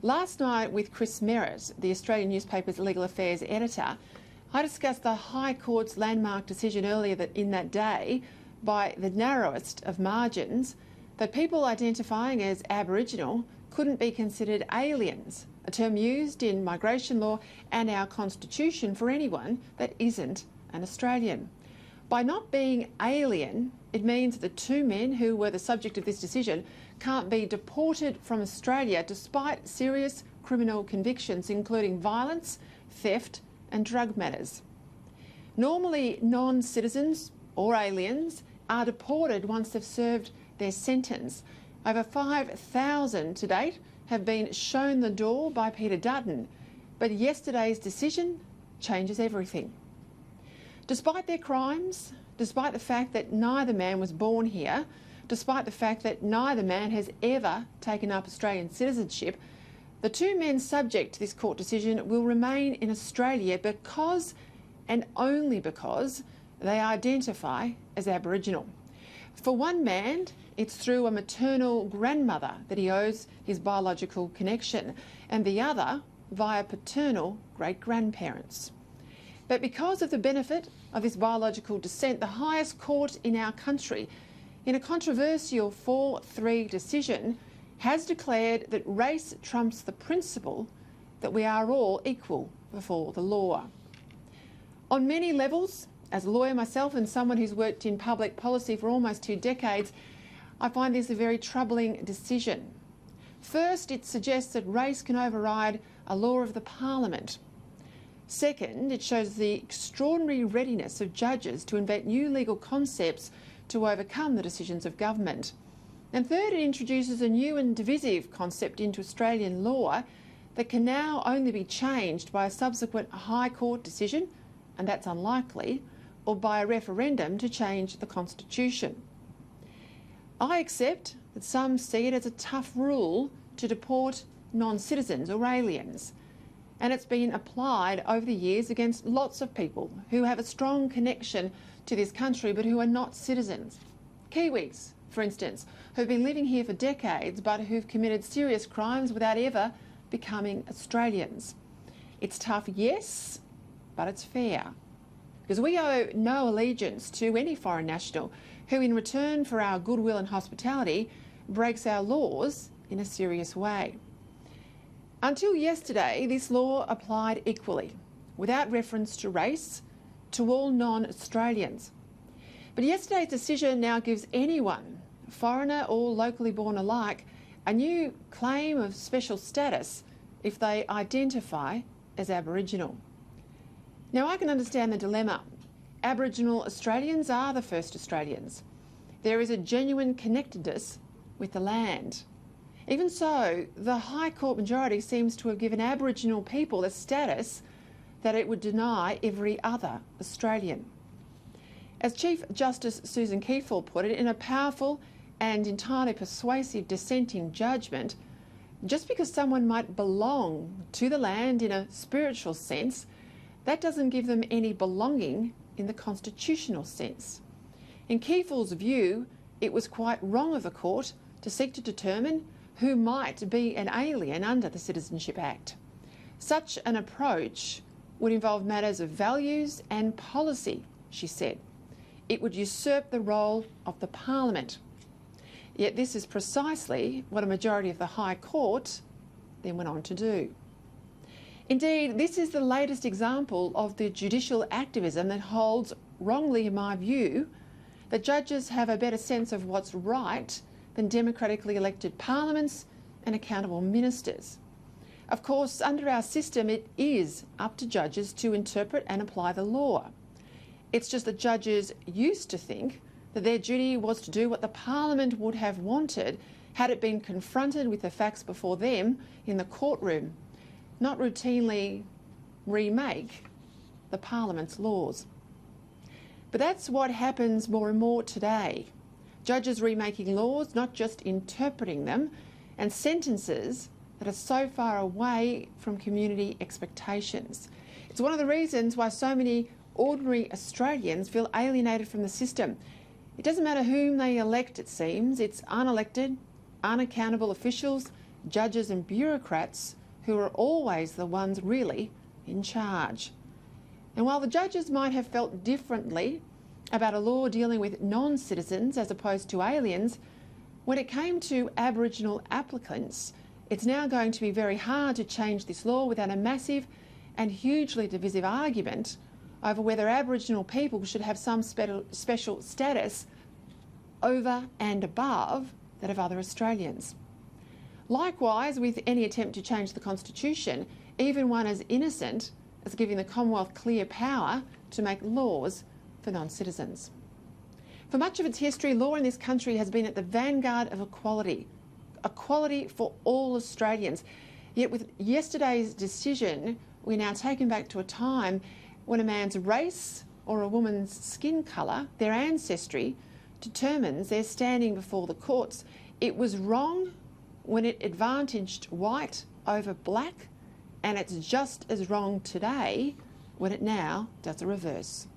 Last night with Chris Merritt, the Australian newspaper's legal affairs editor, I discussed the High Court's landmark decision earlier in that day, by the narrowest of margins, that people identifying as Aboriginal couldn't be considered aliens, a term used in migration law and our constitution for anyone that isn't an Australian. By not being alien, it means the two men who were the subject of this decision can't be deported from Australia despite serious criminal convictions, including violence, theft and drug matters. Normally, non-citizens or aliens are deported once they've served their sentence. Over 5,000 to date have been shown the door by Peter Dutton, but yesterday's decision changes everything. Despite their crimes, despite the fact that neither man was born here, despite the fact that neither man has ever taken up Australian citizenship, the two men subject to this court decision will remain in Australia because, and only because, they identify as Aboriginal. For one man, it's through a maternal grandmother that he owes his biological connection, and the other via paternal great-grandparents. But because of the benefit of this biological descent, the highest court in our country, in a controversial 4-3 decision, has declared that race trumps the principle that we are all equal before the law. On many levels, as a lawyer myself and someone who's worked in public policy for almost 2 decades, I find this a very troubling decision. First, it suggests that race can override a law of the Parliament. Second, it shows the extraordinary readiness of judges to invent new legal concepts to overcome the decisions of government. And third, it introduces a new and divisive concept into Australian law that can now only be changed by a subsequent High Court decision, and that's unlikely, or by a referendum to change the Constitution. I accept that some see it as a tough rule to deport non-citizens or aliens, and it's been applied over the years against lots of people who have a strong connection to this country but who are not citizens. Kiwis, for instance, who've been living here for decades but who've committed serious crimes without ever becoming Australians. It's tough, yes, but it's fair. Because we owe no allegiance to any foreign national who, in return for our goodwill and hospitality, breaks our laws in a serious way. Until yesterday, this law applied equally, without reference to race, to all non-Australians. But yesterday's decision now gives anyone, foreigner or locally born alike, a new claim of special status if they identify as Aboriginal. Now, I can understand the dilemma. Aboriginal Australians are the first Australians. There is a genuine connectedness with the land. Even so, the High Court majority seems to have given Aboriginal people a status that it would deny every other Australian. As Chief Justice Susan Kiefel put it in a powerful and entirely persuasive dissenting judgment, just because someone might belong to the land in a spiritual sense, that doesn't give them any belonging in the constitutional sense. In Kiefel's view, it was quite wrong of the court to seek to determine who might be an alien under the Citizenship Act. Such an approach would involve matters of values and policy, she said. It would usurp the role of the Parliament. Yet this is precisely what a majority of the High Court then went on to do. Indeed, this is the latest example of the judicial activism that holds, wrongly in my view, that judges have a better sense of what's right than democratically elected parliaments and accountable ministers. Of course, under our system, it is up to judges to interpret and apply the law. It's just that judges used to think that their duty was to do what the Parliament would have wanted had it been confronted with the facts before them in the courtroom, not routinely remake the Parliament's laws. But that's what happens more and more today. Judges remaking laws, not just interpreting them, and sentences that are so far away from community expectations. It's one of the reasons why so many ordinary Australians feel alienated from the system. It doesn't matter whom they elect, it seems. It's unelected, unaccountable officials judges and bureaucrats who are always the ones really in charge. And while the judges might have felt differently about a law dealing with non-citizens as opposed to aliens, when it came to Aboriginal applicants, it's now going to be very hard to change this law without a massive and hugely divisive argument over whether Aboriginal people should have some special status over and above that of other Australians. Likewise, with any attempt to change the Constitution, even one as innocent as giving the Commonwealth clear power to make laws for non-citizens. For much of its history, law in this country has been at the vanguard of equality for all Australians. Yet with yesterday's decision, we're now taken back to a time when a man's race or a woman's skin colour, their ancestry, determines their standing before the courts. It was wrong when it advantaged white over black, and it's just as wrong today when it now does the reverse.